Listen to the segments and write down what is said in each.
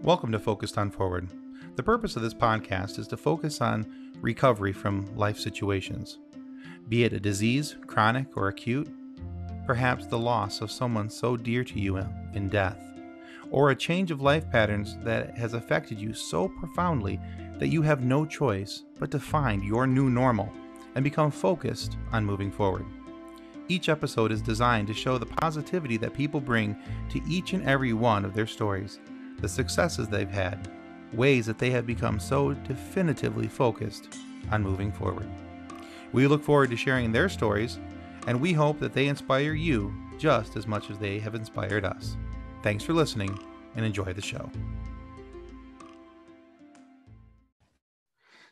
Welcome to Focused on Forward. The purpose of this podcast is to focus on recovery from life situations, be it a disease, chronic or acute, perhaps the loss of someone so dear to you in death, or a change of life patterns that has affected you so profoundly that you have no choice but to find your new normal and become focused on moving forward. Each episode is designed to show the positivity that people bring to each and every one of their stories, the successes they've had, ways that they have become so definitively focused on moving forward. We look forward to sharing their stories, and we hope that they inspire you just as much as they have inspired us. Thanks for listening, and enjoy the show.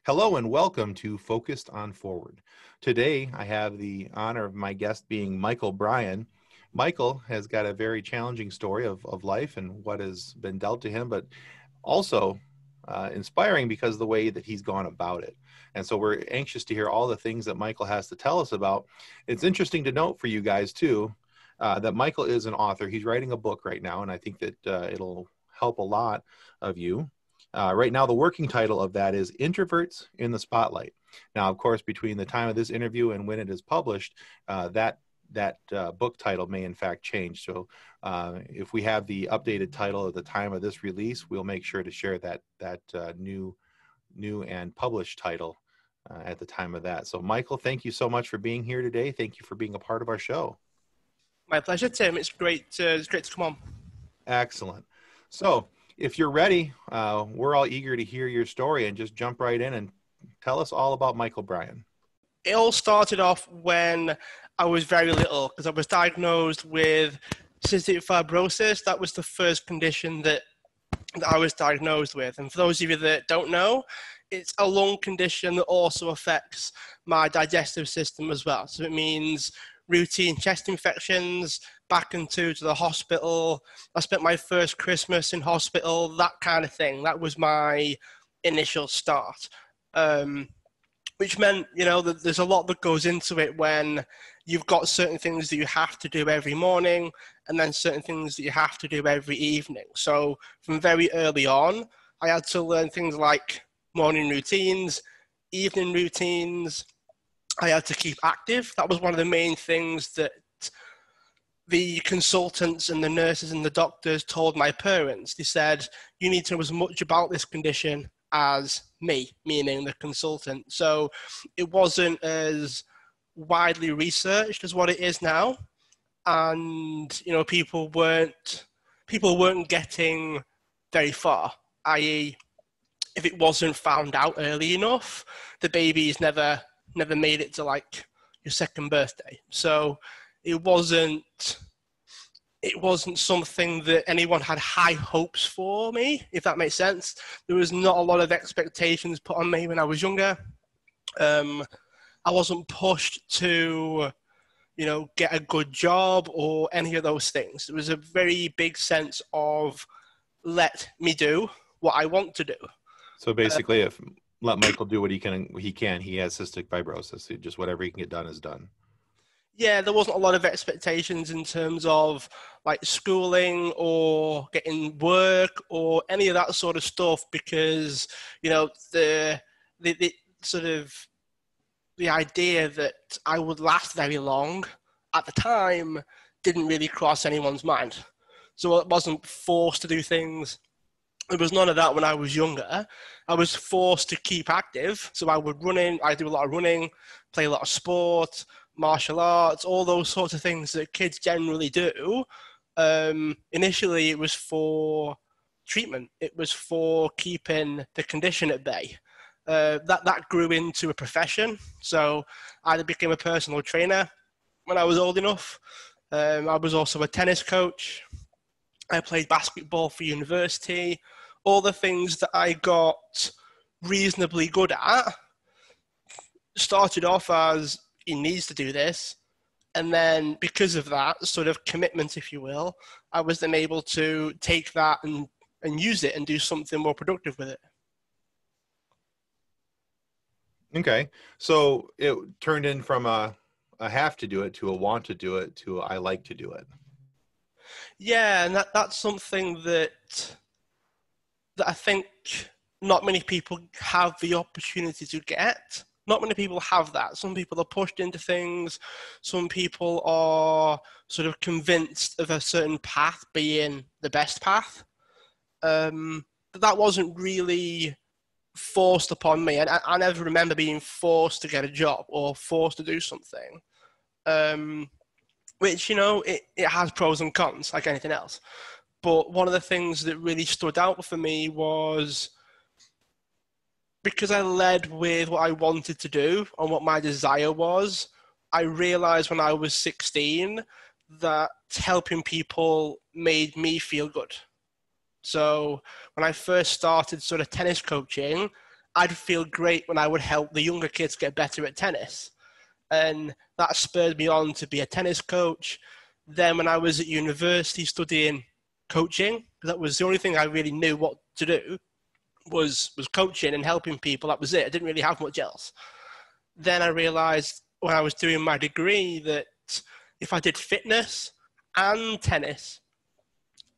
Hello and welcome to Focused on Forward. Today, I have the honor of my guest being Michael Bryan. Michael has got a very challenging story of life and what has been dealt to him, but also inspiring because of the way that he's gone about it. And so we're anxious to hear all the things that Michael has to tell us about. It's interesting to note for you guys, too, that Michael is an author. He's writing a book right now, and I think that it'll help a lot of you. Right now, the working title of that is Introverts in the Spotlight. Now, of course, between the time of this interview and when it is published, that book title may in fact change. So if we have the updated title at the time of this release, we'll make sure to share that new and published title at the time of that. So Michael, thank you so much for being here today. Thank you for being a part of our show. My pleasure, Tim. It's great to come on. Excellent. So if you're ready, we're all eager to hear your story, and just jump right in and tell us all about Michael Bryan. It all started off when I was very little, because I was diagnosed with cystic fibrosis. That was the first condition that I was diagnosed with. And for those of you that don't know, it's a lung condition that also affects my digestive system as well. So it means routine chest infections, back into to the hospital. I spent my first Christmas in hospital, that kind of thing. That was my initial start. Which meant, that there's a lot that goes into it when you've got certain things that you have to do every morning and then certain things that you have to do every evening. So from very early on, I had to learn things like morning routines, evening routines. I had to keep active. That was one of the main things that the consultants and the nurses and the doctors told my parents. They said, you need to know as much about this condition as me, meaning the consultant. So it wasn't as widely researched as what it is now. And, people weren't getting very far, i.e. if it wasn't found out early enough, the baby's never made it to like your second birthday. So it wasn't something that anyone had high hopes for me, if that makes sense. There was not a lot of expectations put on me when I was younger. I wasn't pushed to, get a good job or any of those things. There was a very big sense of let me do what I want to do. So basically, if let Michael do what he can. He has cystic fibrosis. Just whatever he can get done is done. Yeah, there wasn't a lot of expectations in terms of like schooling or getting work or any of that sort of stuff, because, the sort of the idea that I would last very long at the time didn't really cross anyone's mind. So I wasn't forced to do things. There was none of that when I was younger. I was forced to keep active. So I do a lot of running, play a lot of sport, martial arts, all those sorts of things that kids generally do. Initially, it was for treatment. It was for keeping the condition at bay. That grew into a profession. So I became a personal trainer when I was old enough. I was also a tennis coach. I played basketball for university. All the things that I got reasonably good at started off as, he needs to do this. And then because of that sort of commitment, if you will, I was then able to take that and use it and do something more productive with it. Okay. So it turned in from a have to do it to a want to do it to a I like to do it. Yeah, and that's something that that I think not many people have the opportunity to get. Not many people have that. Some people are pushed into things. Some people are sort of convinced of a certain path being the best path. But that wasn't really forced upon me. And I never remember being forced to get a job or forced to do something. Which, it has pros and cons like anything else. But one of the things that really stood out for me was because I led with what I wanted to do and what my desire was. I realized when I was 16 that helping people made me feel good. So when I first started sort of tennis coaching, I'd feel great when I would help the younger kids get better at tennis. And that spurred me on to be a tennis coach. Then when I was at university studying coaching, that was the only thing I really knew what to do, was coaching and helping people. That was it. I didn't really have much else. Then I realized when I was doing my degree that if I did fitness and tennis,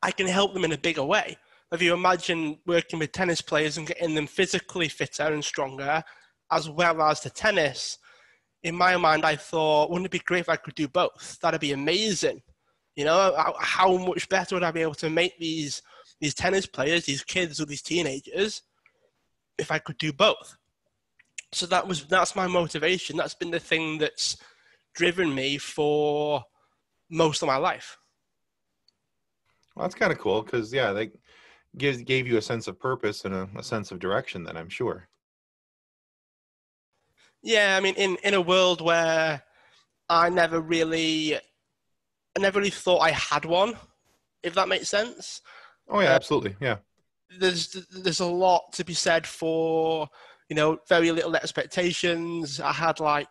I can help them in a bigger way. If you imagine working with tennis players and getting them physically fitter and stronger, as well as the tennis, in my mind, I thought, wouldn't it be great if I could do both? That'd be amazing. How much better would I be able to make these tennis players, these kids or these teenagers, if I could do both? So that's my motivation. That's been the thing that's driven me for most of my life. Well, that's kind of cool because, yeah, they gave you a sense of purpose and a sense of direction then, I'm sure. Yeah, I mean, in a world where I never really thought I had one, if that makes sense. Oh, yeah, absolutely. Yeah. There's a lot to be said for, very little expectations. I had I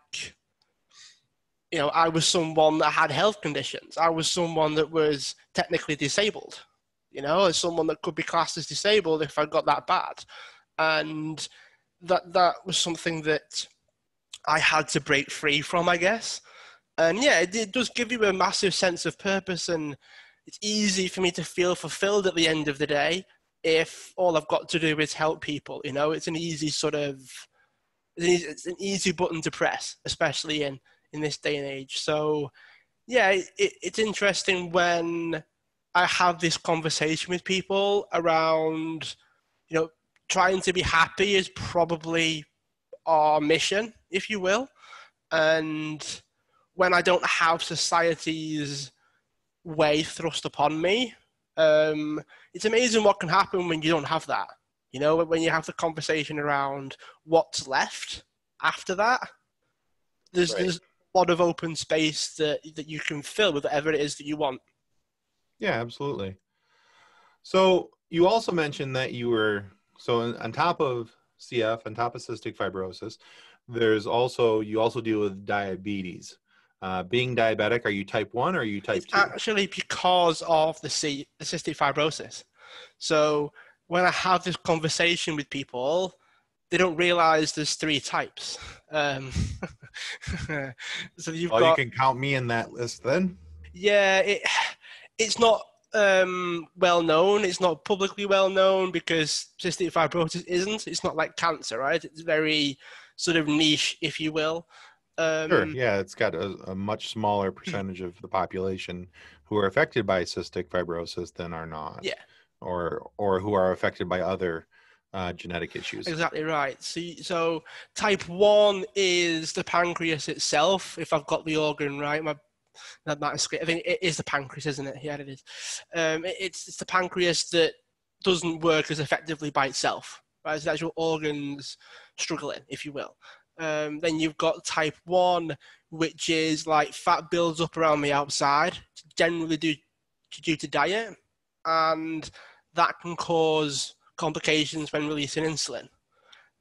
was someone that had health conditions. I was someone that was technically disabled, as someone that could be classed as disabled if I got that bad. And that was something that I had to break free from, I guess. And yeah, it does give you a massive sense of purpose, and it's easy for me to feel fulfilled at the end of the day if all I've got to do is help people. It's an easy it's an easy button to press, especially in this day and age. So yeah, it's interesting when I have this conversation with people around, trying to be happy is probably our mission, if you will. And when I don't have society's way thrust upon me, it's amazing what can happen when you don't have that. When you have the conversation around what's left after that, there's a lot of open space that you can fill with whatever it is that you want. Yeah, absolutely. So you also mentioned that on top of CF, on top of cystic fibrosis, you also deal with diabetes. Being diabetic, are you type 1 or are you type 2? Actually because of the cystic fibrosis. So when I have this conversation with people, they don't realize there's 3 types. So you can count me in that list then? Yeah, it's not well known. It's not publicly well known because cystic fibrosis isn't. It's not like cancer, right? It's very sort of niche, if you will. Sure. Yeah, it's got a much smaller percentage of the population who are affected by cystic fibrosis than are not. Yeah. Or who are affected by other genetic issues. Exactly right. So type 1 is the pancreas itself, if I've got the organ right. I think it is the pancreas, isn't it? Yeah, it is. It's the pancreas that doesn't work as effectively by itself, right? It's the actual organs struggling, if you will. Then you've got type 1, which is like fat builds up around the outside, generally due to diet, and that can cause complications when releasing insulin.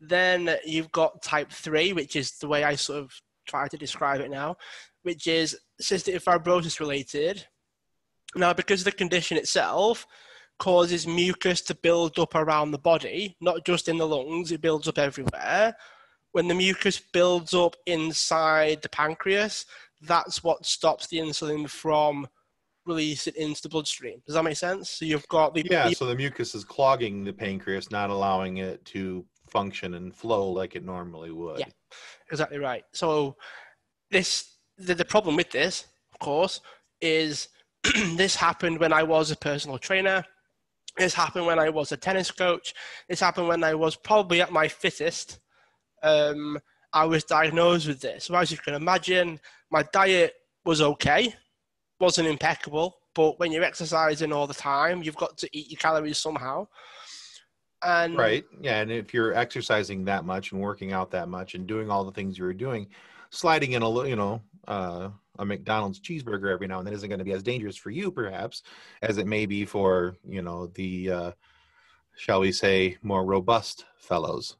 Then you've got type 3, which is the way I sort of try to describe it now, which is cystic fibrosis related. Now, because the condition itself causes mucus to build up around the body, not just in the lungs, it builds up everywhere. When the mucus builds up inside the pancreas, that's what stops the insulin from release it into the bloodstream. Does that make sense? So you've got Yeah, so the mucus is clogging the pancreas, not allowing it to function and flow like it normally yeah, would. exactly right. So the problem with this, of course, is this happened when I was a personal trainer. This happened when I was a tennis coach. This happened when I was probably at my fittest. I was diagnosed with this. So as you can imagine, my diet was okay, wasn't impeccable, but when you're exercising all the time, you've got to eat your calories somehow. And Right. Yeah. And if you're exercising that much and working out that much and doing all the things you were doing, sliding in a little, a McDonald's cheeseburger every now and then isn't going to be as dangerous for you, perhaps, as it may be for, the, shall we say, more robust fellows.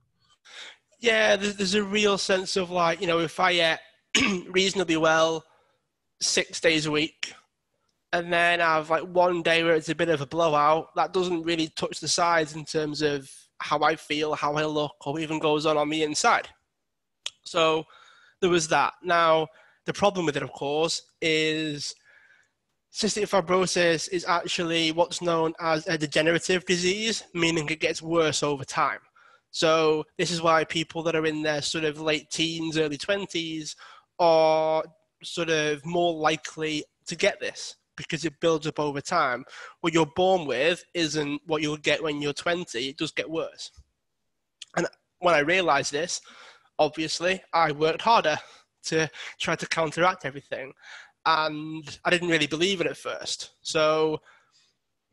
yeah, there's a real sense of like, if I eat reasonably well 6 days a week, and then I have like one day where it's a bit of a blowout, that doesn't really touch the sides in terms of how I feel, how I look, or even goes on the inside. So there was that. Now, the problem with it, of course, is cystic fibrosis is actually what's known as a degenerative disease, meaning it gets worse over time. So this is why people that are in their sort of late teens, early 20s are sort of more likely to get this because it builds up over time. What you're born with isn't what you'll get when you're 20. It does get worse. And when I realized this, obviously, I worked harder to try to counteract everything. And I didn't really believe it at first. So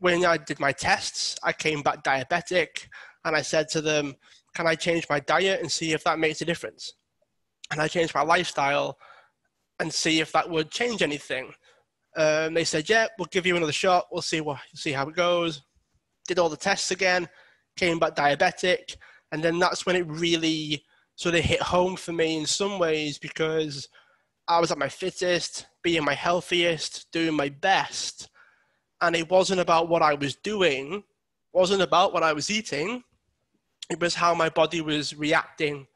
when I did my tests, I came back diabetic, and I said to them, can I change my diet and see if that makes a difference? And I changed my lifestyle and see if that would change anything. They said, yeah, we'll give you another shot. We'll see how it goes. Did all the tests again, came back diabetic. And then that's when it really sort of hit home for me in some ways, because I was at my fittest, being my healthiest, doing my best. And it wasn't about what I was doing, wasn't about what I was eating. It was how my body was reacting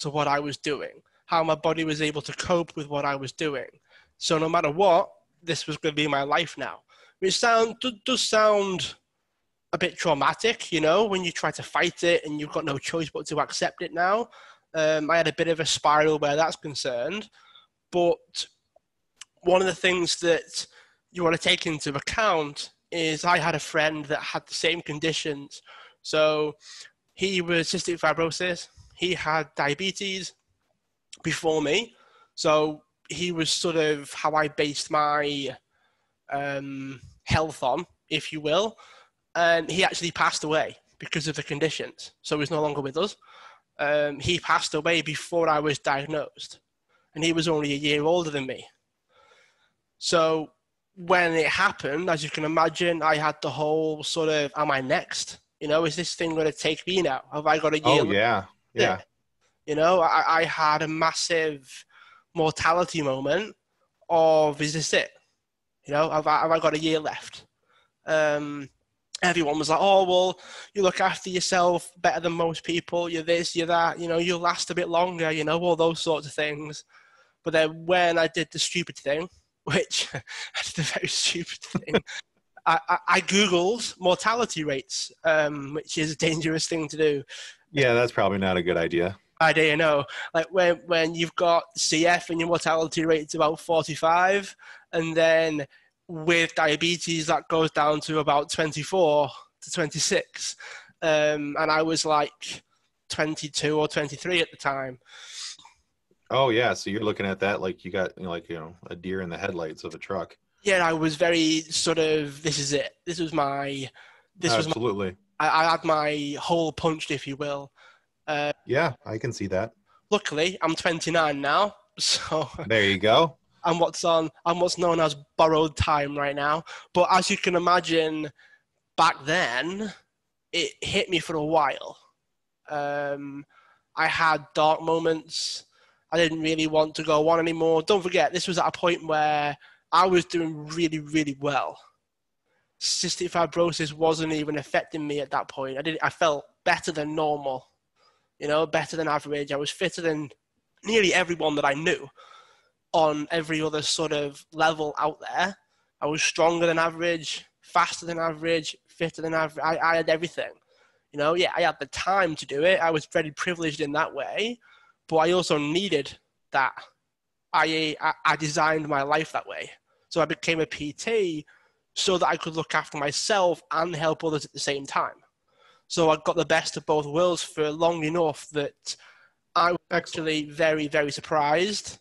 to what I was doing, how my body was able to cope with what I was doing. So no matter what, this was going to be my life now. Which does sound a bit traumatic, when you try to fight it and you've got no choice but to accept it now. I had a bit of a spiral where that's concerned. But one of the things that you want to take into account is I had a friend that had the same conditions. So he was cystic fibrosis. He had diabetes before me. So he was sort of how I based my health on, if you will. And he actually passed away because of the conditions. So he's no longer with us. He passed away before I was diagnosed. And he was only a year older than me. So when it happened, as you can imagine, I had the whole sort of, am I next? Is this thing going to take me now? Have I got a year? Oh, yeah. Yeah. I had a massive mortality moment of, is this it? Have I got a year left? Everyone was like, oh, well, you look after yourself better than most people. You're this, you're that, you'll last a bit longer, all those sorts of things. But then when I did the stupid thing, which I did a very stupid thing, I Googled mortality rates, which is a dangerous thing to do. Yeah, that's probably not a good idea. I don't know. Like when you've got CF and your mortality rate's about 45, and then with diabetes that goes down to about 24 to 26, and I was like 22 or 23 at the time. Oh, yeah. So you're looking at that like you got a deer in the headlights of a truck. Yeah, I was very sort of, this is it. Absolutely. I had my hole punched, if you will. Yeah, I can see that. Luckily, I'm 29 now, so there you go. I'm what's known as borrowed time right now. But as you can imagine, back then, it hit me for a while. I had dark moments. I didn't really want to go on anymore. Don't forget, this was at a point where I was doing really, really well. Cystic fibrosis wasn't even affecting me at that point. I felt better than normal, better than average. I was fitter than nearly everyone that I knew on every other sort of level out there. I was stronger than average, faster than average, fitter than average. I had everything. You know, yeah, I had the time to do it. I was very privileged in that way, but I also needed that. I designed my life that way. So I became a PT so that I could look after myself and help others at the same time. So I got the best of both worlds for long enough that I was actually very, very surprised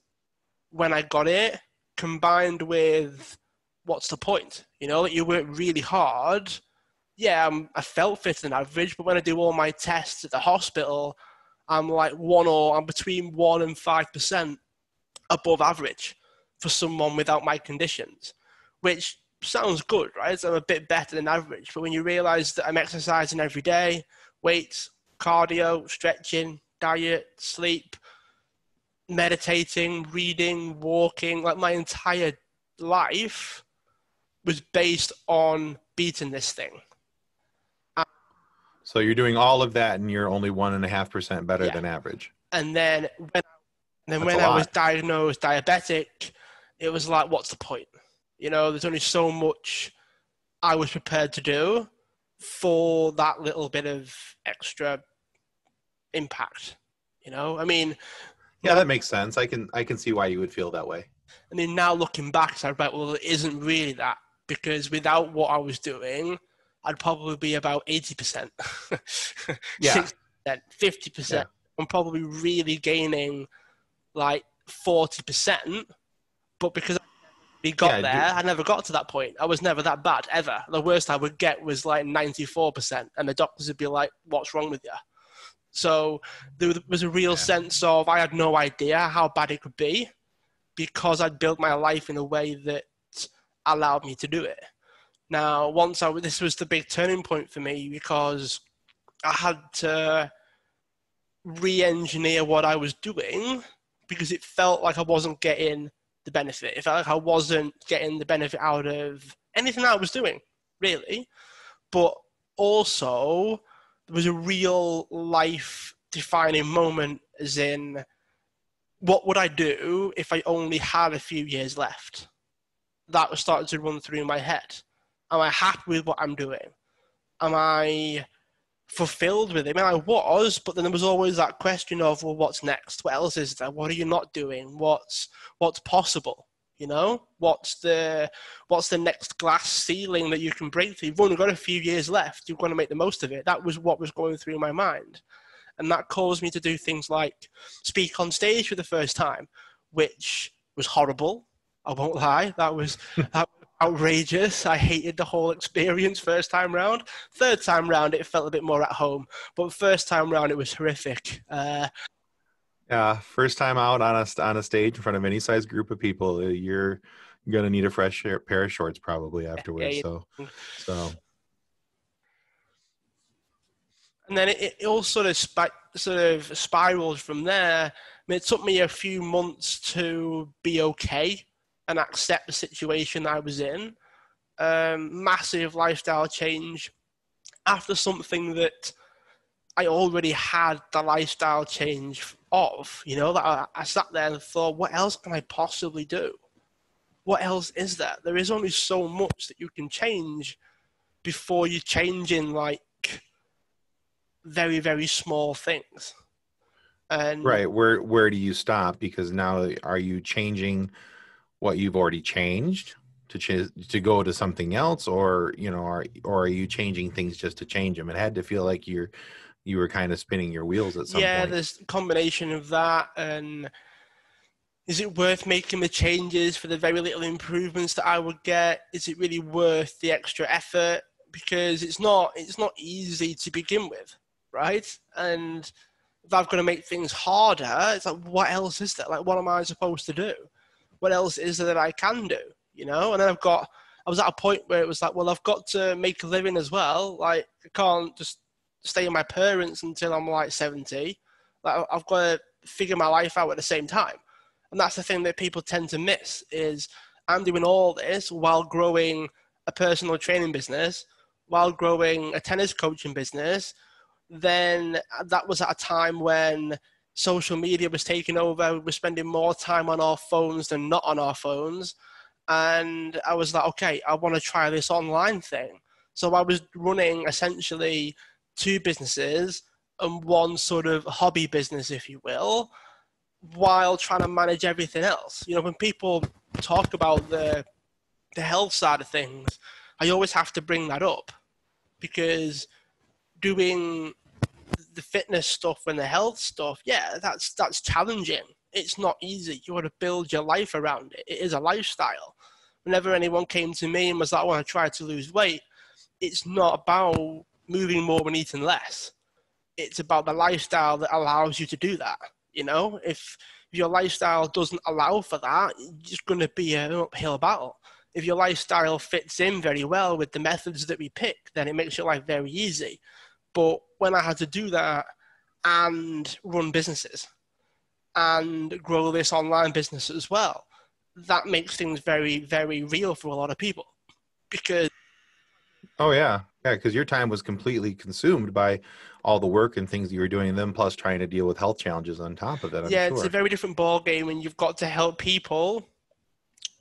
when I got it, combined with what's the point? You know, that you work really hard. Yeah, I felt fitter than average, but when I do all my tests at the hospital, I'm between 1% and 5% above average for someone without my conditions, which sounds good, right? So I'm a bit better than average. But when you realize that I'm exercising every day, weights, cardio, stretching, diet, sleep, meditating, reading, walking, like my entire life was based on beating this thing. So you're doing all of that and you're only 1.5% better Yeah. than average. And then That's when a I was lot. diagnosed diabetic, it was like, what's the point? You know, there's only so much I was prepared to do for that little bit of extra impact. You know, I mean, Yeah, that makes sense. I can see why you would feel that way. now looking back, it's like, well, it isn't really that, because without what I was doing, I'd probably be about 80%, Yeah. 60%, 50%. Yeah. I'm probably really gaining like 40%, but because we got Yeah. there, I never got to that point. I was never that bad, ever. The worst I would get was like 94%, and the doctors would be like, what's wrong with you? So there was a real sense of, I had no idea how bad it could be because I'd built my life in a way that allowed me to do it. Now, this was the big turning point for me, because I had to re-engineer what I was doing, because it felt like I wasn't getting the benefit. It felt like I wasn't getting the benefit out of anything I was doing, really. But also, there was a real life-defining moment, as in, what would I do if I only had a few years left? That was starting to run through my head. Am I happy with what I'm doing? Am I fulfilled with it? I mean, I was, but then there was always that question of, well, what's next? What else is there? What are you not doing? What's possible? You know, what's the next glass ceiling that you can break through? You've only got a few years left. You've got to make the most of it. That was what was going through my mind. And that caused me to do things like speak on stage for the first time, which was horrible. I won't lie. That was outrageous. I hated the whole experience first time round. Third time round, it felt a bit more at home. But first time round, it was horrific. Yeah. First time out on a stage in front of any size group of people, you're gonna need a fresh pair of shorts probably afterwards. So. And then it all sort of spiraled from there. I mean, it took me a few months to be okay and accept the situation I was in. Massive lifestyle change after something that I already had the lifestyle change of. You know, that I sat there and thought, what else can I possibly do? What else is there? There is only so much that you can change before you change in like very, very small things. And Right. Where do you stop? Because now are you changing what you've already changed to go to something else, or are you changing things just to change them? It had to feel like you were kind of spinning your wheels at some point. There's a combination of that. And is it worth making the changes for the very little improvements that I would get? Is it really worth the extra effort? Because it's not easy to begin with, right? And if I've got to make things harder, it's like, what else is there? Like, what am I supposed to do? What else is there that I can do? You know? And then I was at a point where it was like, well, I've got to make a living as well. Like, I can't just stay with my parents until I'm like 70. Like, I've got to figure my life out at the same time. And that's the thing that people tend to miss, is I'm doing all this while growing a personal training business, while growing a tennis coaching business. Then that was at a time when social media was taking over. We were spending more time on our phones than not on our phones. And I was like, okay, I want to try this online thing. So I was running essentially two businesses and one sort of hobby business, if you will, while trying to manage everything else. You know, when people talk about the health side of things, I always have to bring that up because doing the fitness stuff and the health stuff, yeah, that's challenging. It's not easy. You got to build your life around it. It is a lifestyle. Whenever anyone came to me and was like, I want to try to lose weight, it's not about moving more and eating less. It's about the lifestyle that allows you to do that. You know, if your lifestyle doesn't allow for that, it's just going to be an uphill battle. If your lifestyle fits in very well with the methods that we pick, then it makes your life very easy. But when I had to do that and run businesses and grow this online business as well, that makes things very, very real for a lot of people. Because Oh yeah. Yeah, because your time was completely consumed by all the work and things you were doing, and then plus trying to deal with health challenges on top of it, I'm yeah, it's a sure. very different ball game when you've got to help people.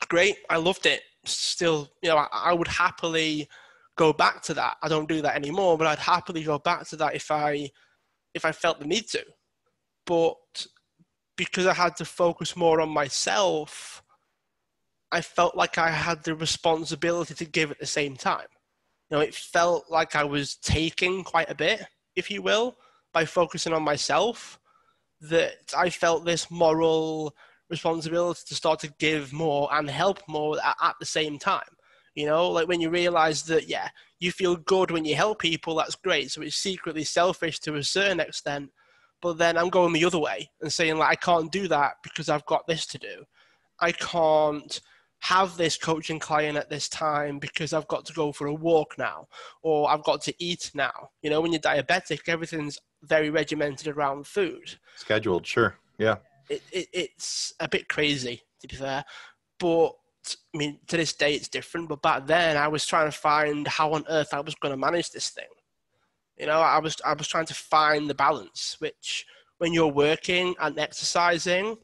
Great, I loved it. Still, you know, I would happily go back to that. I don't do that anymore, but I'd happily go back to that if I felt the need to. But because I had to focus more on myself, I felt like I had the responsibility to give at the same time. You know, it felt like I was taking quite a bit, if you will, by focusing on myself, that I felt this moral responsibility to start to give more and help more at the same time. You know, like when you realize that, yeah, you feel good when you help people, that's great. So it's secretly selfish to a certain extent. But then I'm going the other way and saying, like, I can't do that because I've got this to do. I can't have this coaching client at this time because I've got to go for a walk now or I've got to eat now. You know, when you're diabetic, everything's very regimented around food. Scheduled, sure. Yeah. It's a bit crazy, to be fair. But I mean, to this day, it's different. But back then, I was trying to find how on earth I was going to manage this thing. You know, I was trying to find the balance, which when you're working and exercising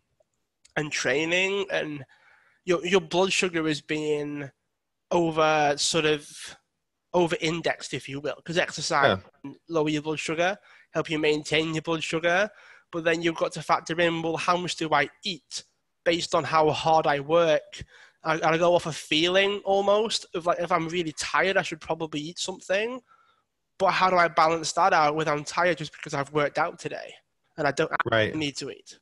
and training and your blood sugar is being over sort of over indexed, if you will, because exercise Yeah. can lower your blood sugar, help you maintain your blood sugar. But then you've got to factor in, well, how much do I eat based on how hard I work? I go off a feeling almost of like, if I'm really tired, I should probably eat something. But how do I balance that out with I'm tired just because I've worked out today and I don't Right. actually need to eat?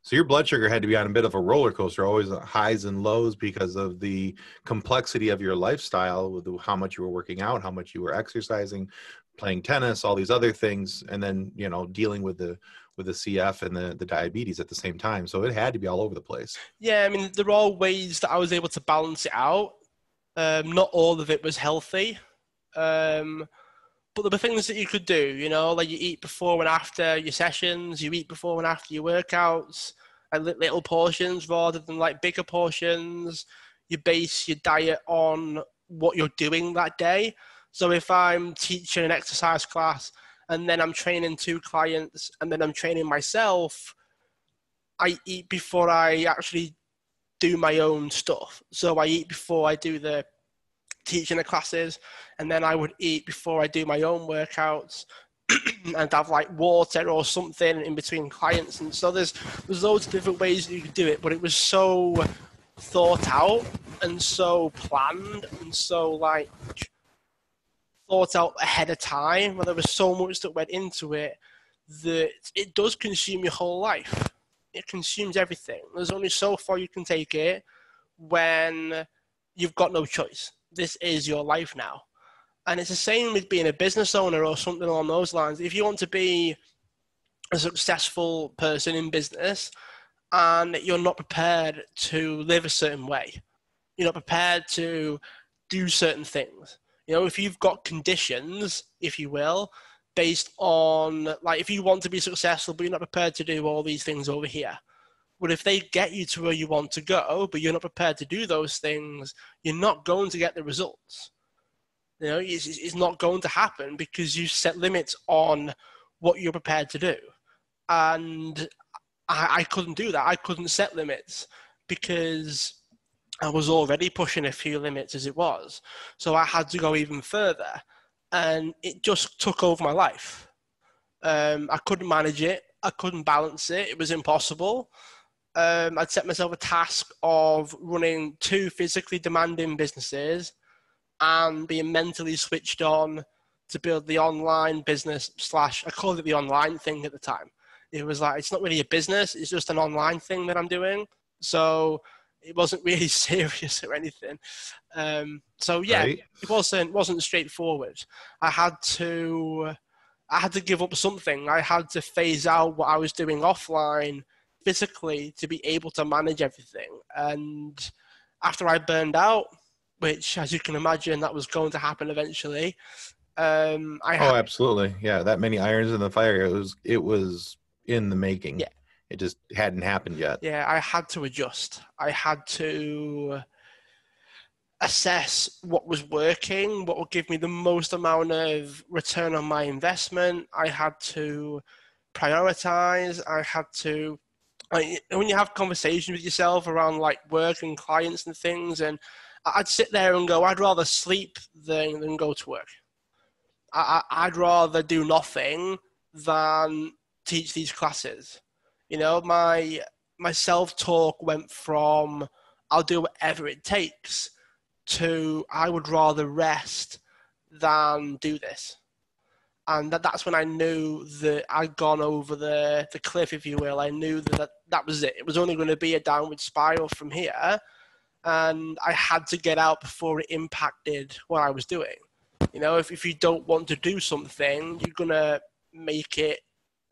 So your blood sugar had to be on a bit of a roller coaster, always highs and lows because of the complexity of your lifestyle, with how much you were working out, how much you were exercising, playing tennis, all these other things, and then dealing with the CF and the diabetes at the same time. So it had to be all over the place. Yeah, I mean, there are ways that I was able to balance it out. Not all of it was healthy. Um, but there were things that you could do, you know, like you eat before and after your sessions, you eat before and after your workouts, like little portions rather than like bigger portions. You base your diet on what you're doing that day. So if I'm teaching an exercise class and then I'm training two clients and then I'm training myself, I eat before I actually do my own stuff. So I eat before I do the teaching the classes, and then I would eat before I do my own workouts and have like water or something in between clients. And so there's loads of different ways that you could do it, but it was so thought out and so planned and so like thought out ahead of time. Where there was so much that went into it that it does consume your whole life. It consumes everything. There's only so far you can take it when you've got no choice. This is your life now. And it's the same with being a business owner or something along those lines. If you want to be a successful person in business and you're not prepared to live a certain way, you're not prepared to do certain things. You know, if you've got conditions, if you will, based on, like, if you want to be successful, but you're not prepared to do all these things over here. But if they get you to where you want to go, but you're not prepared to do those things, you're not going to get the results. You know, it's not going to happen because you set limits on what you're prepared to do. And I couldn't do that. I couldn't set limits because I was already pushing a few limits as it was. So I had to go even further. And it just took over my life. I couldn't manage it. I couldn't balance it. It was impossible. I'd set myself a task of running 2 physically demanding businesses and being mentally switched on to build the online business slash, I called it the online thing at the time. It was like, it's not really a business, it's just an online thing that I'm doing. So it wasn't really serious or anything. So yeah, Right. it wasn't straightforward. I had to give up something. I had to phase out what I was doing offline physically to be able to manage everything. And after I burned out, which, as you can imagine, that was going to happen eventually. Oh, absolutely. Yeah, that many irons in the fire. It was in the making. Yeah, It just hadn't happened yet. yeah, I had to adjust. I had to assess what was working, what would give me the most amount of return on my investment. I had to prioritize. I had to, when you have conversations with yourself around like work and clients and things, and I'd sit there and go, I'd rather sleep than go to work. I'd rather do nothing than teach these classes. You know, my self-talk went from I'll do whatever it takes to I would rather rest than do this. And that's when I knew that I'd gone over the cliff, if you will. I knew that was it. It was only going to be a downward spiral from here. And I had to get out before it impacted what I was doing. You know, if you don't want to do something, you're going to make it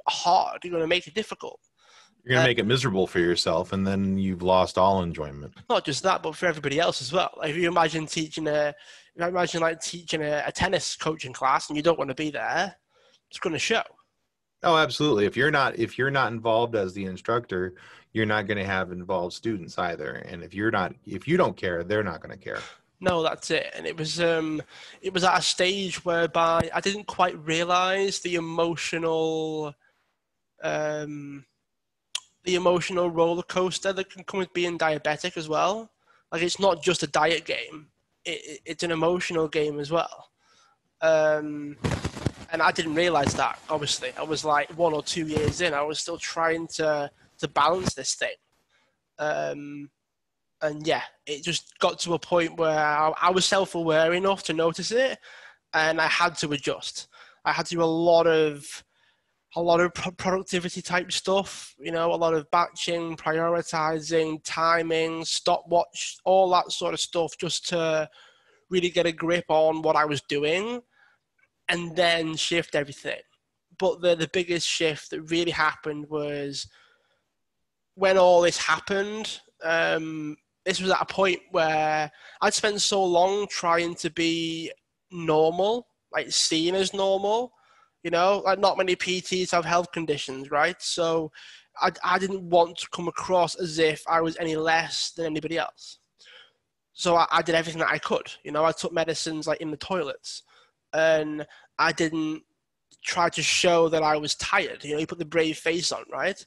hard. You're going to make it difficult. You're going to make it miserable for yourself, and then you've lost all enjoyment. Not just that, but for everybody else as well. Like if you imagine teaching a tennis coaching class and you don't want to be there, it's going to show. Oh, absolutely. If you're not involved as the instructor, you're not going to have involved students either. And if you don't care, they're not going to care. No, that's it. And it was at a stage whereby I didn't quite realize the emotional roller coaster that can come with being diabetic as well. Like it's not just a diet game; it's an emotional game as well. And I didn't realize that. Obviously, I was like 1 or 2 years in. I was still trying to balance this thing. And yeah, it just got to a point where I was self-aware enough to notice it, and I had to adjust. I had to do a lot of productivity type stuff, you know, a lot of batching, prioritizing, timing, stopwatch, all that sort of stuff, just to really get a grip on what I was doing and then shift everything. But the biggest shift that really happened was when all this happened. This was at a point where I'd spent so long trying to be normal, like seen as normal. You know, like not many PTs have health conditions, right? So I didn't want to come across as if I was any less than anybody else. So I did everything that I could. You know, I took medicines like in the toilets, and I didn't try to show that I was tired. You know, you put the brave face on, right?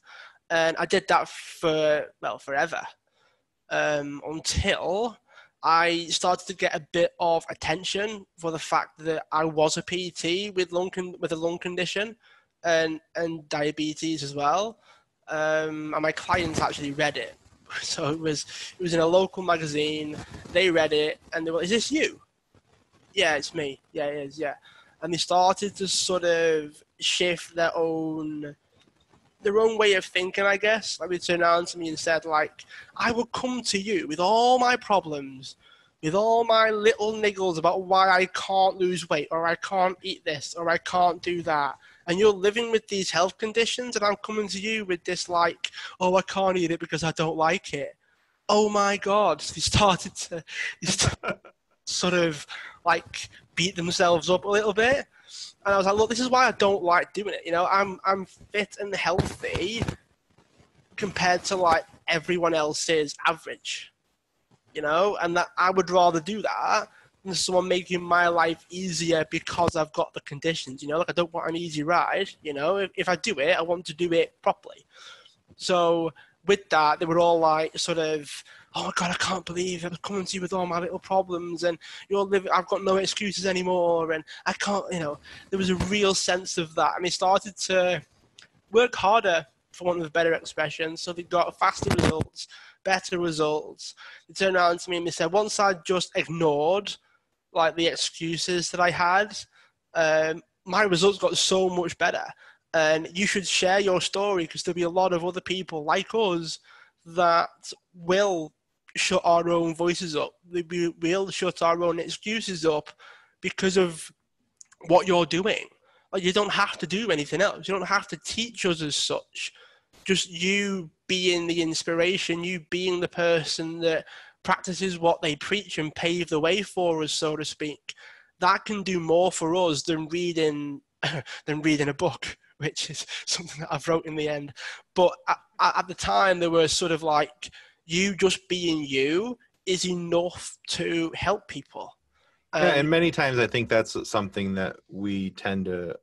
And I did that for, well, forever. Until I started to get a bit of attention for the fact that I was a PT with a lung condition and diabetes as well. And my clients actually read it. So it was in a local magazine. They read it and they were, "Is this you?" "Yeah, it's me." "Yeah, it is, yeah." And they started to sort of shift their own way of thinking, I guess. Like they turned around to me and said, like, "I would come to you with all my problems, with all my little niggles about why I can't lose weight, or I can't eat this, or I can't do that. And you're living with these health conditions, and I'm coming to you with this, like, oh, I can't eat it because I don't like it." Oh my God. They started to sort of like beat themselves up a little bit. And I was like, look, this is why I don't like doing it. You know, I'm fit and healthy compared to like everyone else's average, you know, and that I would rather do that than someone making my life easier because I've got the conditions, you know, like I don't want an easy ride, you know, if I do it, I want to do it properly. So with that, they were all like sort of, oh my God, I can't believe I'm coming to you with all my little problems, and you're living, I've got no excuses anymore, and I can't, there was a real sense of that. And they started to work harder, for want of a better expression. So they got faster results, better results. They turned around to me and they said, once I just ignored like the excuses that I had, my results got so much better. And you should share your story, because there'll be a lot of other people like us that will shut our own voices up. We'll shut our own excuses up because of what you're doing. Like, you don't have to do anything else. You don't have to teach us as such. Just you being the inspiration, you being the person that practices what they preach and pave the way for us, so to speak. That can do more for us than reading a book, which is something that I've wrote in the end. But at the time, there was sort of like, you just being you is enough to help people. Yeah, and many times I think that's something that we tend to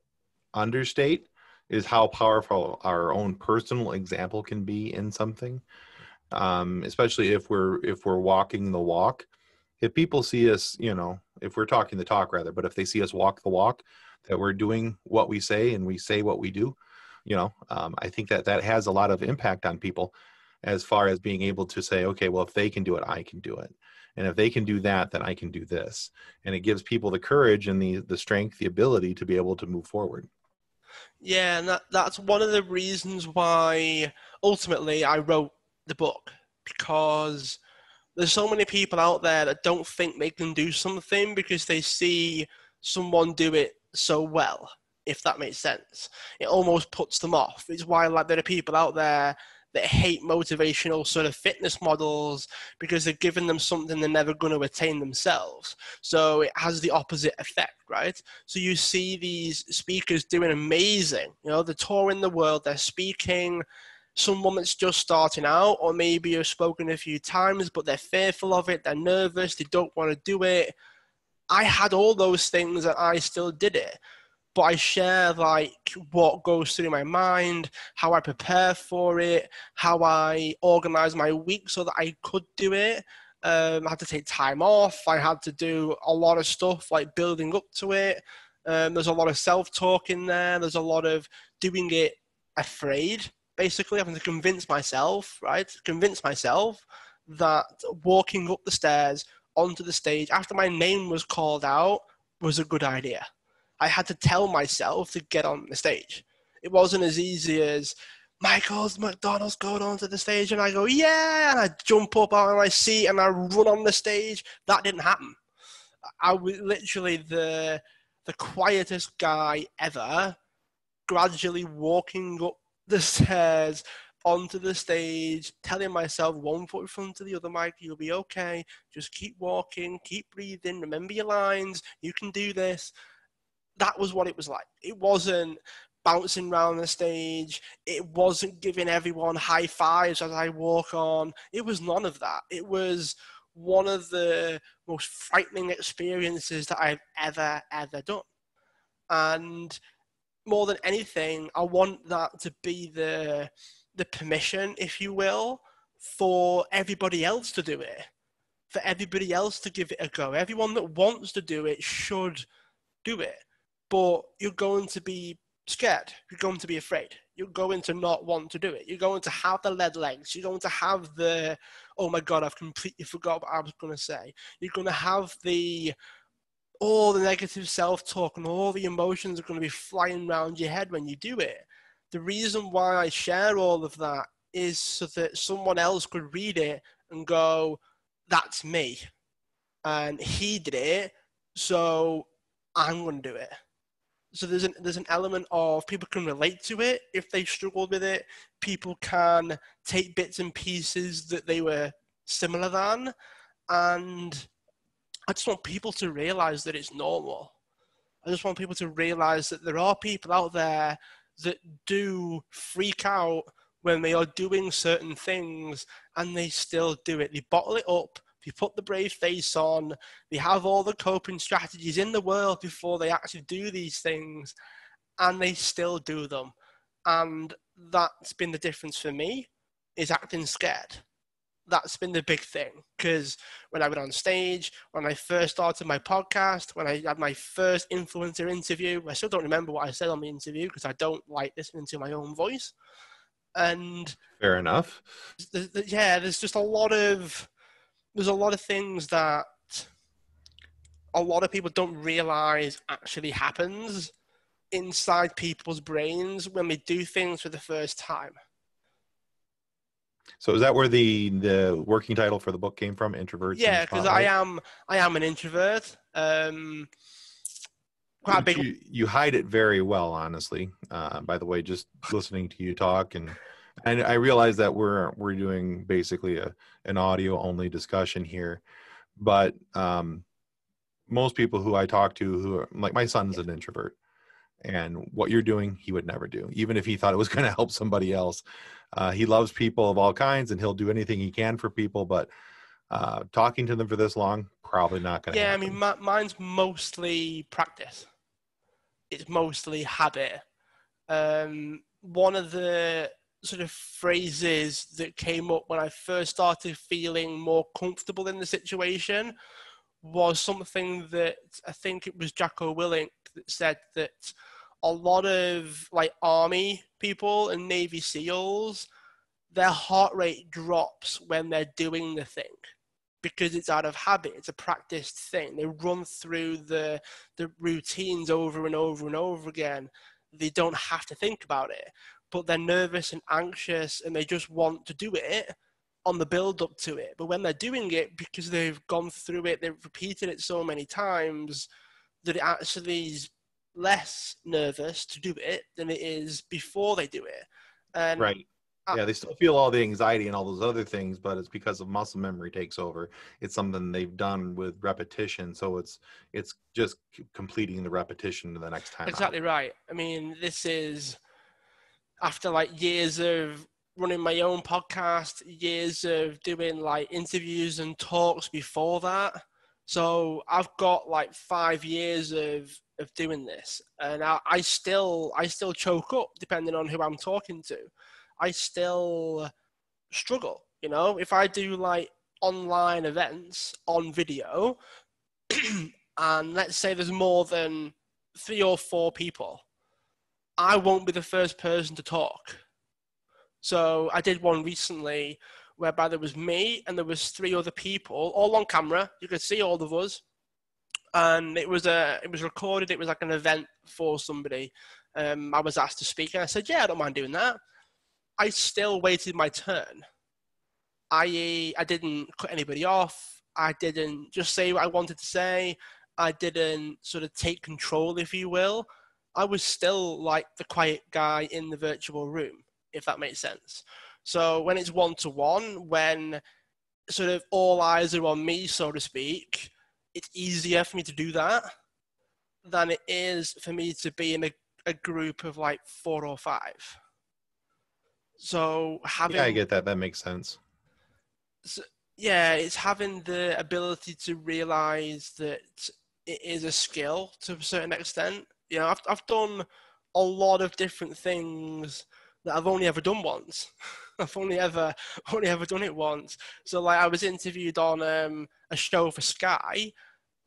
understate, is how powerful our own personal example can be in something. Especially if we're walking the walk. If people see us, if we're talking the talk rather, but if they see us walk the walk, that we're doing what we say and we say what we do, I think that has a lot of impact on people, as far as being able to say, okay, well, if they can do it, I can do it. And if they can do that, then I can do this. And it gives people the courage and the strength, the ability to be able to move forward. Yeah, and that's one of the reasons why ultimately I wrote the book, because there's so many people out there that don't think they can do something because they see someone do it so well, if that makes sense. It almost puts them off. It's why, like, there are people out there that hate motivational sort of fitness models because they're giving them something they're never going to attain themselves. So it has the opposite effect, right? So you see these speakers doing amazing. They're touring the world, they're speaking. Someone that's just starting out, or maybe have spoken a few times, but they're fearful of it, they're nervous, they don't want to do it. I had all those things and I still did it. But I share like what goes through my mind, how I prepare for it, how I organize my week so that I could do it. I had to take time off. I had to do a lot of stuff like building up to it. There's a lot of self-talk in there. There's a lot of doing it afraid, basically having to convince myself, right? Convince myself that walking up the stairs onto the stage after my name was called out was a good idea. I had to tell myself to get on the stage. It wasn't as easy as Michael's McDonald's going onto the stage and I go, yeah, and I jump up out of my seat and I run on the stage. That didn't happen. I was literally the quietest guy ever, gradually walking up the stairs onto the stage, telling myself one foot in front of the other, Mike, you'll be okay. Just keep walking, keep breathing, remember your lines, you can do this. That was what it was like. It wasn't bouncing around the stage. It wasn't giving everyone high fives as I walk on. It was none of that. It was one of the most frightening experiences that I've ever done. And more than anything, I want that to be the permission, if you will, for everybody else to do it, for everybody else to give it a go. Everyone that wants to do it should do it. But you're going to be scared. You're going to be afraid. You're going to not want to do it. You're going to have the lead legs. You're going to have the, oh my God, I've completely forgot what I was going to say. You're going to have all the negative self-talk and all the emotions are going to be flying around your head when you do it. The reason why I share all of that is so that someone else could read it and go, that's me. And he did it, so I'm going to do it. So there's an element of people can relate to it if they struggled with it. People can take bits and pieces that they were similar than. And I just want people to realize that it's normal. I just want people to realize that there are people out there that do freak out when they are doing certain things and they still do it. They bottle it up. They put the brave face on. They have all the coping strategies in the world before they actually do these things, and they still do them. And that's been the difference for me, is acting scared. that's been the big thing. Because when I went on stage, when I first started my podcast, when I had my first influencer interview, I still don't remember what I said on the interview because I don't like listening to my own voice. And Fair enough. there's just a lot of things that a lot of people don't realize actually happens inside people's brains when they do things for the first time. So is that where the working title for the book came from? Introverts in the Yeah, because I Spotlight? am an introvert. Quite a Which big. you hide it very well, honestly. By the way, just listening to you talk, and I realize that we're doing basically an audio only discussion here, but most people who I talk to, who are like, my son's an introvert, and what you're doing, he would never do, even if he thought it was going to help somebody else. He loves people of all kinds, and he'll do anything he can for people, but talking to them for this long, probably not going to Yeah, I mean, happen. mine's mostly practice. It's mostly habit. One of the sort of phrases that came up when I first started feeling more comfortable in the situation was something that I think it was Jacko Willink that said that a lot of like army people and Navy SEALs, their heart rate drops when they're doing the thing because it's out of habit. It's a practiced thing. They run through the routines over and over and over again. They don't have to think about it, but they're nervous and anxious and they just want to do it on the build up to it. But when they're doing it, because they've gone through it, they've repeated it so many times that it actually is less nervous to do it than it is before they do it. And Right. Yeah, they still feel all the anxiety and all those other things, but it's because of muscle memory takes over. It's something they've done with repetition, so it's just completing the repetition to the next time out. exactly right. I mean, this is after like years of running my own podcast, years of doing like interviews and talks before that. So I've got like 5 years of doing this, and I still choke up depending on who I'm talking to. I still struggle, if I do like online events on video, and let's say there's more than 3 or 4 people, I won't be the first person to talk. So I did one recently whereby there was me and there was 3 other people, all on camera. You could see all of us, and it was recorded. It was like an event for somebody. I was asked to speak, and I said, "Yeah, I don't mind doing that." I still waited my turn. I didn't cut anybody off. I didn't just say what I wanted to say. I didn't sort of take control, if you will. I was still like the quiet guy in the virtual room, if that makes sense. So when it's one-to-one, when sort of all eyes are on me, so to speak, it's easier for me to do that than it is for me to be in a group of like 4 or 5. So Yeah, I having, get that. That makes sense. yeah, it's having the ability to realize that it is a skill to a certain extent. I've done a lot of different things that I've only ever done once. I've only ever done it once. So like I was interviewed on a show for Sky.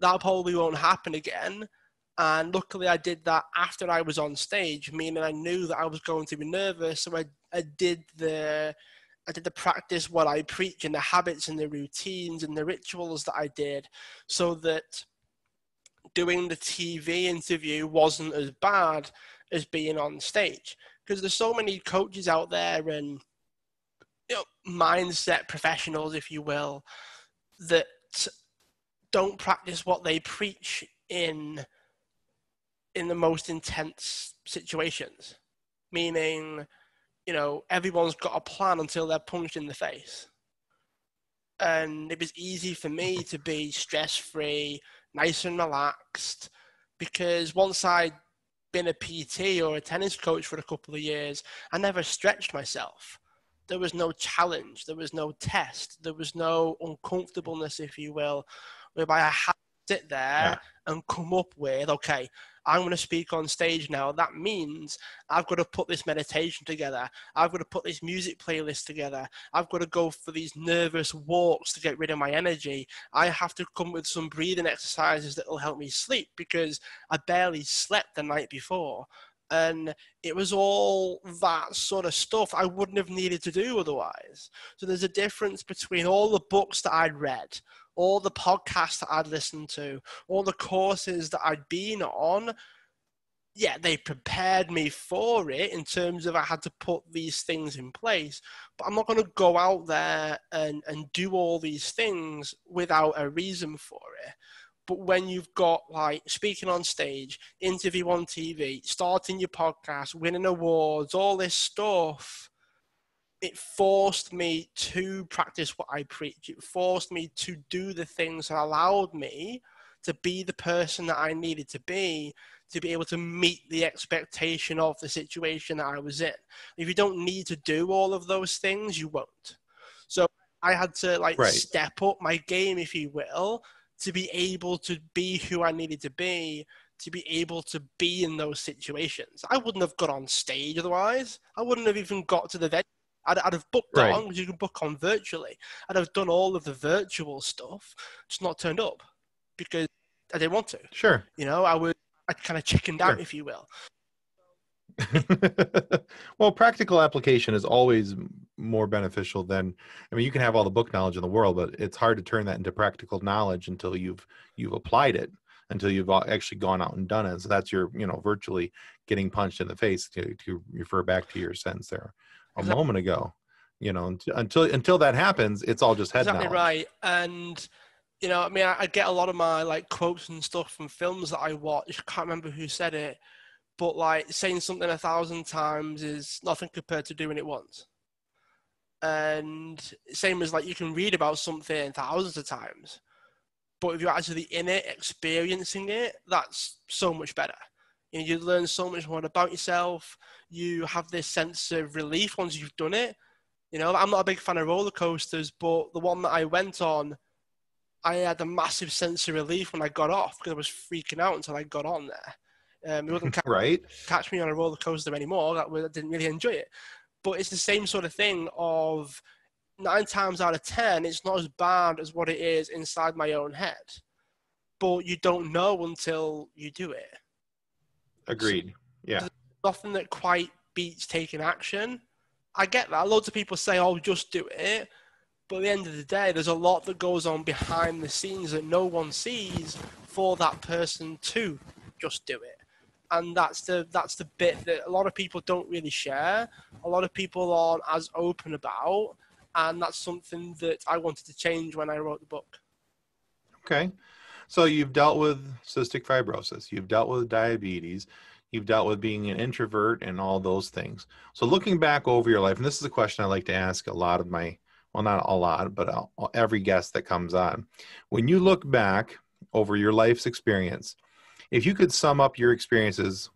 That probably won't happen again. And luckily I did that after I was on stage, meaning I knew that I was going to be nervous. So I did the practice what I preach and the habits and the routines and the rituals that I did, so that doing the TV interview wasn't as bad as being on stage. Because there's so many coaches out there and mindset professionals, if you will, that don't practice what they preach in the most intense situations. Meaning, everyone's got a plan until they're punched in the face. And it was easy for me to be stress-free, nice and relaxed, because once I'd been a PT or a tennis coach for a couple of years, I never stretched myself. There was no challenge, there was no test, there was no uncomfortableness, if you will, whereby I had to sit Yeah. there and come up with, okay, I'm going to speak on stage now. That means I've got to put this meditation together. I've got to put this music playlist together. I've got to go for these nervous walks to get rid of my energy. I have to come with some breathing exercises that will help me sleep because I barely slept the night before. And it was all that sort of stuff I wouldn't have needed to do otherwise. So there's a difference between all the books that I'd read, all the podcasts that I'd listened to, all the courses that I'd been on. Yeah, they prepared me for it in terms of I had to put these things in place. But I'm not going to go out there and do all these things without a reason for it. But when you've got like speaking on stage, interview on TV, starting your podcast, winning awards, all this stuff, it forced me to practice what I preach. It forced me to do the things that allowed me to be the person that I needed to be able to meet the expectation of the situation that I was in. If you don't need to do all of those things, you won't. So I had to like Right. step up my game, if you will, to be able to be who I needed to be able to be in those situations. I wouldn't have got on stage otherwise. I wouldn't have even got to the venue. I'd have booked Right. on, because you can book on virtually. I'd have done all of the virtual stuff, just not turned up because I didn't want to. Sure. You know, I'd kind of chickened out, Sure. if you will. Well, practical application is always more beneficial than, I mean, you can have all the book knowledge in the world, but it's hard to turn that into practical knowledge until you've applied it, until you've actually gone out and done it. So that's your, virtually getting punched in the face, to refer back to your sentence there a Exactly, moment ago. Until that happens, it's all just head exactly knowledge. right. And I mean, I get a lot of my like quotes and stuff from films that I watch. I can't remember who said it, but like saying something 1,000 times is nothing compared to doing it once. And same as like you can read about something thousands of times, but if you're actually in it, experiencing it, that's so much better. You learn so much more about yourself. You have this sense of relief once you've done it. I'm not a big fan of roller coasters, but the one that I went on, I had a massive sense of relief when I got off because I was freaking out until I got on there. It wouldn't Right. catch me on a roller coaster anymore. I didn't really enjoy it. But it's the same sort of thing of 9 times out of 10, it's not as bad as what it is inside my own head. But you don't know until you do it. Agreed. Yeah. There's nothing that quite beats taking action. I get that. Loads of people say, oh, just do it. But at the end of the day, there's a lot that goes on behind the scenes that no one sees for that person to just do it. And that's the bit that a lot of people don't really share. A lot of people aren't as open about. And that's something that I wanted to change when I wrote the book. Okay. So you've dealt with cystic fibrosis, you've dealt with diabetes, you've dealt with being an introvert and all those things. So looking back over your life, and this is a question I like to ask a lot of my, well, not a lot, but every guest that comes on. When you look back over your life's experience, if you could sum up your experiences,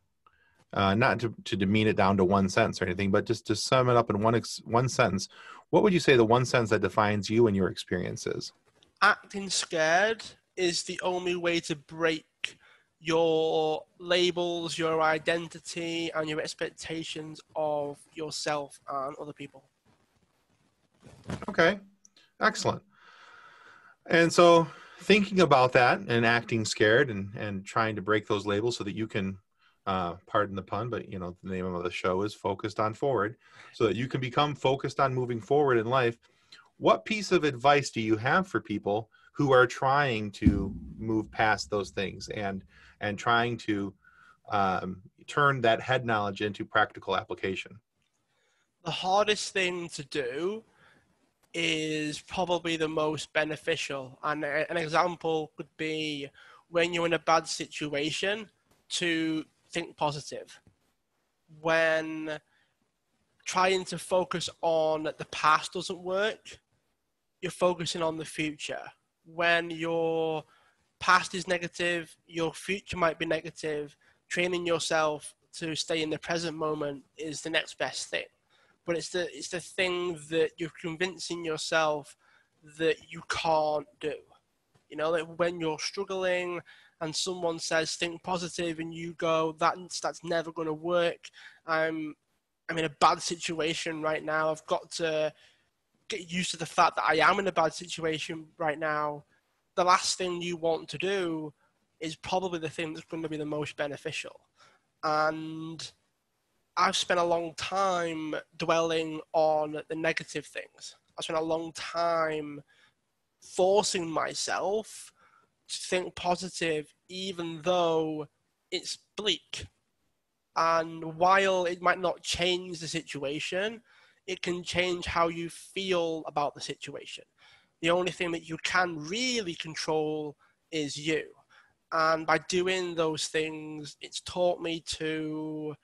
not to demean it down to one sentence or anything, but just to sum it up in one sentence, what would you say the one sentence that defines you and your experiences? Acting scared is the only way to break your labels, your identity, and your expectations of yourself and other people. Okay, excellent. And so thinking about that and acting scared and trying to break those labels so that you can, pardon the pun, but the name of the show is Focused on Forward, so that you can become focused on moving forward in life. What piece of advice do you have for people who are trying to move past those things and trying to turn that head knowledge into practical application? The hardest thing to do is probably the most beneficial. And an example could be when you're in a bad situation, to think positive. When trying to focus on the past doesn't work, you're focusing on the future. When your past is negative, your future might be negative. Training yourself to stay in the present moment is the next best thing. But it's the thing that you're convincing yourself that you can't do. You know, that when you're struggling and someone says think positive and you go, that's never going to work. I'm in a bad situation right now. I've got to get used to the fact that I am in a bad situation right now. The last thing you want to do is probably the thing that's going to be the most beneficial. And I've spent a long time dwelling on the negative things. I've spent a long time forcing myself to think positive, even though it's bleak. And while it might not change the situation, it can change how you feel about the situation. The only thing that you can really control is you. And by doing those things, it's taught me to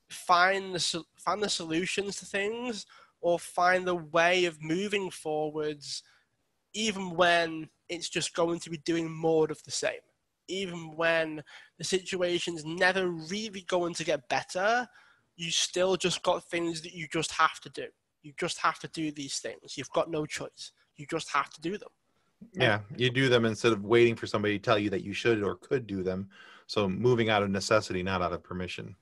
find the solutions to things, or find the way of moving forwards, even when it's just going to be doing more of the same. Even when the situation's never really going to get better, you still just got things that you just have to do. You just have to do these things. You've got no choice. You just have to do them. Yeah, you do them instead of waiting for somebody to tell you that you should or could do them. So moving out of necessity, not out of permission.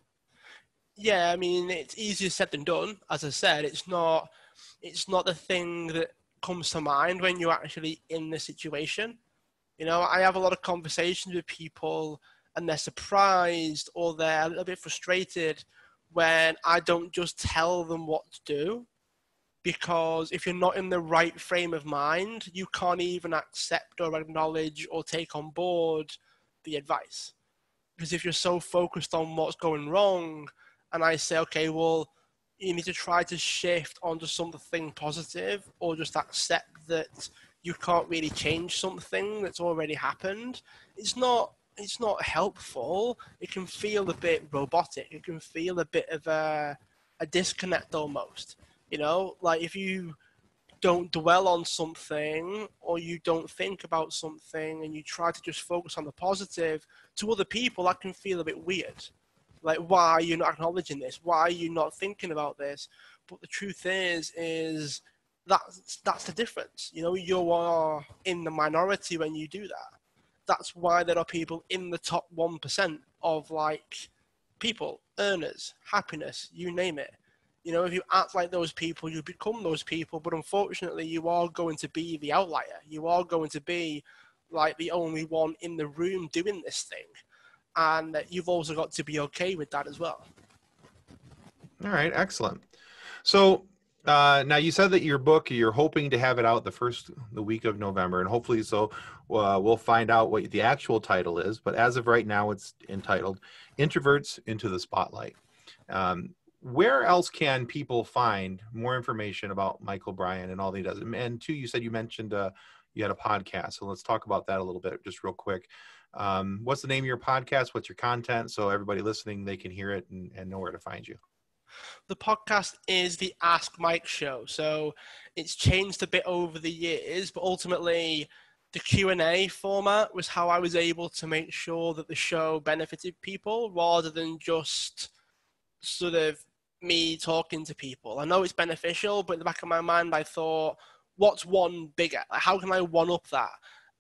Yeah, I mean, it's easier said than done. As I said, it's not the thing that comes to mind when you're actually in the situation. You know, I have a lot of conversations with people and they're surprised or they're a little bit frustrated when I don't just tell them what to do. Because if you're not in the right frame of mind, you can't even accept or acknowledge or take on board the advice. Because if you're so focused on what's going wrong, and I say, okay, well, you need to try to shift onto something positive, or just accept that you can't really change something that's already happened, it's not helpful. It can feel a bit robotic. It can feel a bit of a disconnect almost. You know, like if you don't dwell on something or you don't think about something and you try to just focus on the positive, to other people that can feel a bit weird. Like, why are you not acknowledging this? Why are you not thinking about this? But the truth is that's the difference. You know, you are in the minority when you do that. That's why there are people in the top 1% of like people, earners, happiness, you name it. You know, if you act like those people, you become those people. But unfortunately, you are going to be the outlier. You are going to be like the only one in the room doing this thing. And you've also got to be okay with that as well. All right, excellent. So now you said that your book, you're hoping to have it out the week of November, and hopefully we'll find out what the actual title is. But as of right now, it's entitled Introverts into the Spotlight. Where else can people find more information about Michael Bryan and all that he does? And two, you said you mentioned you had a podcast. So let's talk about that a little bit, just real quick. What's the name of your podcast? What's your content? So everybody listening, they can hear it and know where to find you. The podcast is the Ask Mike Show. So it's changed a bit over the years, but ultimately the Q&A format was how I was able to make sure that the show benefited people rather than just sort of me talking to people. I know it's beneficial, but in the back of my mind, I thought, what's one bigger? Like, how can I one up that?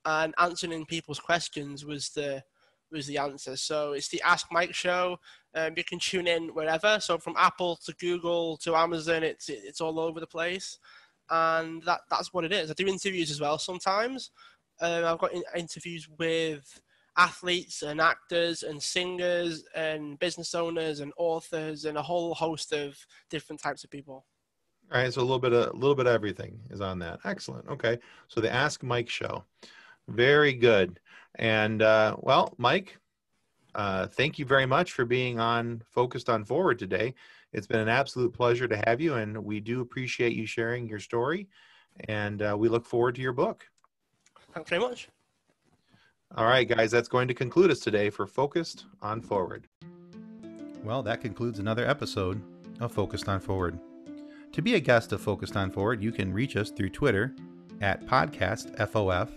And answering people's questions was the answer. So it's the Ask Mike Show. You can tune in wherever. So from Apple to Google to Amazon, it's all over the place. And that's what it is. I do interviews as well sometimes. I've got interviews with athletes and actors and singers and business owners and authors and a whole host of different types of people. All right, so a little bit of everything is on that. Excellent. Okay, so the Ask Mike Show, very good. And well, Mike, thank you very much for being on Focused on Forward today. It's been an absolute pleasure to have you, and we do appreciate you sharing your story. And we look forward to your book. Thanks very much. All right, guys, that's going to conclude us today for Focused on Forward. Well, that concludes another episode of Focused on Forward. To be a guest of Focused on Forward, you can reach us through Twitter at podcastfof,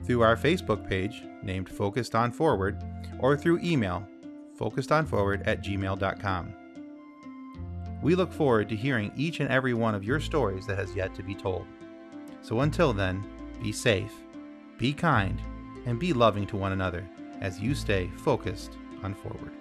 through our Facebook page named Focused on Forward, or through email focusedonforward@gmail.com. We look forward to hearing each and every one of your stories that has yet to be told. So until then, be safe, be kind, and be loving to one another as you stay focused on forward.